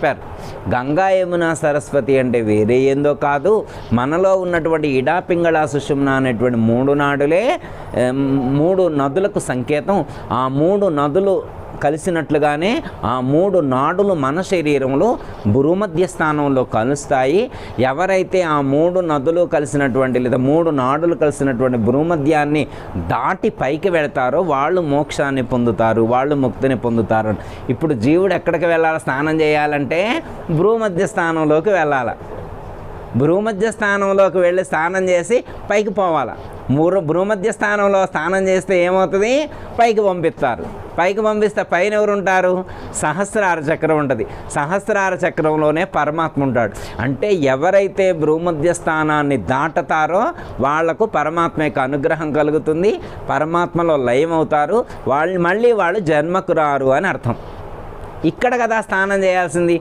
చెప్పారు. గంగా యమున సరస్వతి అంటే వేరే ఏందో కాదు, మనలో ఉన్నటువంటి ఇడా పింగళ సుషుమ్న అనేటువంటి 3 నాడులే 3 నదులకు సంకేతం. ఆ 3 నదులు కలిసినట్లుగానే ఆ 3 నాడులు మన శరీరంలో భూమధ్య స్థానంలో కలుస్తాయి. ఎవరైతే ఆ 3 నదులు కలిసినటువంటి లేదా 3 నాడులు కలిసినటువంటి భూమధ్యాన్ని దాటి పైకి వెళతారో వాళ్ళు మోక్షాన్ని పొందుతారు, వాళ్ళు ముక్తిని పొందుతారు. ఇప్పుడు జీవుడు ఎక్కడికి వెళ్ళాలి? స్నానం చేయాలంటే భూమధ్య స్థానంలోకి వెళ్ళాలి. భూమధ్య స్థానంలోకి వెళ్ళి స్నానం చేసి పైకి పోవాలి. భూమధ్య స్థానంలో స్నానం చేస్తే ఏమవుతుంది? పైకి పంపిస్తారు. పైకి పంపిస్తే పైన ఎవరు ఉంటారు? సహస్రార చక్రం ఉంటుంది. సహస్రార చక్రంలోనే పరమాత్మ ఉంటాడు. అంటే ఎవరైతే భూమధ్య స్థానాన్ని దాటతారో వాళ్లకు పరమాత్మ యొక్క అనుగ్రహం కలుగుతుంది, పరమాత్మలో లయం అవుతారు, వాళ్ళు మళ్ళీ వాళ్ళు జన్మకు రారు అని అర్థం. ఇక్కడ కదా స్నానం చేయాల్సింది.